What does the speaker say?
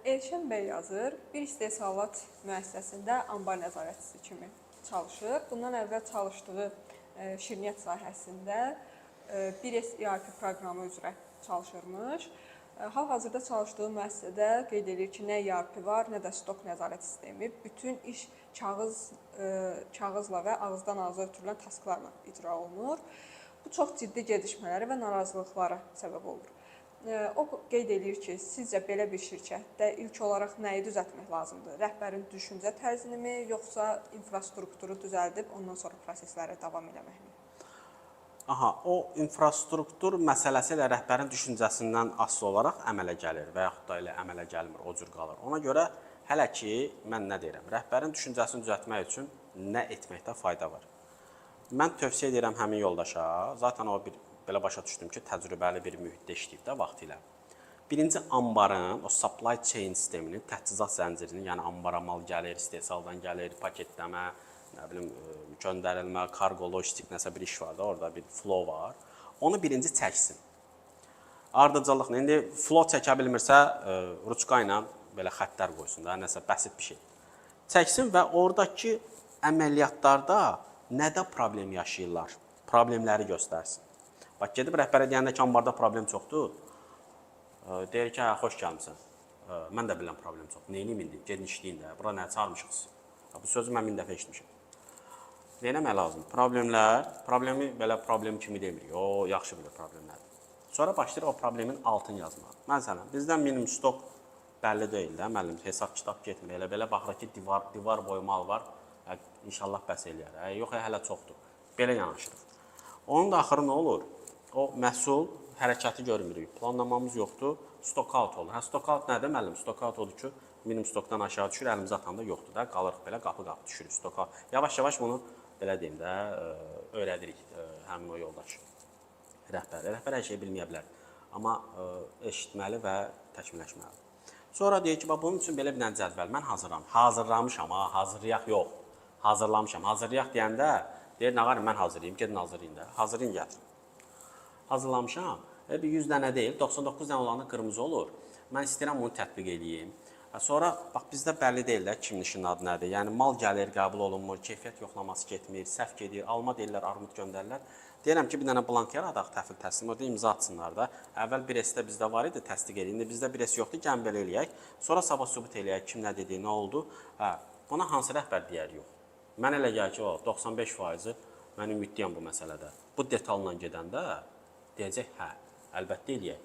Elşən bəy yazır, bir istehsalat müəssisəsində anbar nəzarətçisi kimi çalışır. Bundan əvvəl çalışdığı şirniyyat sahəsində 1S ERP proqramı üzrə çalışırmış. Hal-hazırda çalışdığı müəssisədə qeyd edir ki, nə ERP var, nə də stok nəzarət sistemi. Bütün iş kağızla və ağızdan ağza ötürülən tasklarla icra olunur. Bu çox ciddi gedişmələri və narazılıqlara səbəb olur. O qeyd edir ki, sizcə belə bir şirkətdə ilk olaraq nəyi düzəltmək lazımdır? Rəhbərin düşüncə tərzinimi, yoxsa infrastrukturu düzəldib ondan sonra prosesləri davam eləməkmi? Aha, o infrastruktur məsələsi ilə rəhbərin düşüncəsindən asılı olaraq əmələ gəlir və yaxud da elə əmələ gəlmir, o cür qalır. Ona görə hələ ki, mən nə deyirəm, rəhbərin düşüncəsini düzəltmək üçün nə etməkdə fayda var? Mən tövsiyə edirəm həmin yoldaşa, zaten o belə başa düşdüm ki, təcrübəli bir mühitdə işləyib də vaxtilə. Birinci anbarın, o supply chain sisteminin, təchizat zəncirinin, yəni anbara mal gəlir, istehsaldan gəlir, paketləmə, nə bilim, göndərilmə, kargo, lojistik nəsə bir iş var da, orada bir flow var. Onu birinci çəksin. Ardıcıllıqla, indi flow çəkə bilmirsə, ruçka ilə belə xəttlər qoysun da, nəsə bəsit bir şey. Çəksin və oradakı əməliyyatlarda nədə problem yaşayırlar, problemləri göstərsin. Bax, gedib rəhbərə deyəndə ki, anbarda problem çoxdur, deyir ki, hə, xoş gəlmişsən, mən də bilən problem çoxdur, neyini indi, gedin işləyin də, bura nə çağırmışıq siz? Bu sözü mən 1000 dəfə eşitmişim. Neynəmək lazım? Problemi belə problem kimi demirik, o yaxşı bilir problemlərdir. Sonra başlayır o problemin altını yazmaq. Məsələn, bizdən minimum stok bəlli deyil də, müəllim, hesab kitab getmir, elə-belə baxırıq ki, divar boyu mal var, inşallah bəs eləyər, yox, hələ çoxdur, belə yanaşırıq. Onun da axırı nə olur? O məhsul hərəkəti görmürük, planlamamız yoxdur, stok out olur. Stok out nədir müəllim? Stok out odur ki, minimum stokdan aşağı düşür, əlimizə atanda yoxdur da, qalırıq belə, qapı-qapı düşürük stok out. Yavaş-yavaş bunu, belə deyim də, öyrədirik həmin o yoldaş. Rəhbər hər şey bilməyə bilər, amma eşitməli və təkmilləşməlidir. Sonra deyir ki, bunun üçün belə bir dənə cədvəl, mən hazırlamışam, hazırlayaq yox, hazırlamışam. Hazırlayaq deyəndə, deyir, nə qarım, mən hazırlayayım, gedin hazırlayın da, hazırlayın gətirin. Hazırlamışam, bir 100 dənə deyil, 99 dənə olanı qırmızı olur. Mən istəyirəm bunu tətbiq edeyim. Sonra, bax, bizdə bəlli deyil də kimin işinin adı nədir. Yəni, mal gəlir, qəbul olunmur, keyfiyyət yoxlaması getmir, səhv gedir, alma deyirlər, armud göndərirlər. Deyirəm ki, bir dənə blank yaradaq, təhvil təslim, orada imza atsınlar da. Əvvəl 1S-də bizdə var idi, təsdiq edin. İndi bizdə 1S yoxdur, gəlin belə eləyək. Sonra sabah sübut eləyək, kim nə dedi, nə oldu. Buna hansı rəhbər deyər yox. Mən elə gəl ki, 95%-i mən ümidliyəm bu məsələdə. Bu detalla gedəndə deyəcək, hə, əlbəttə eləyək.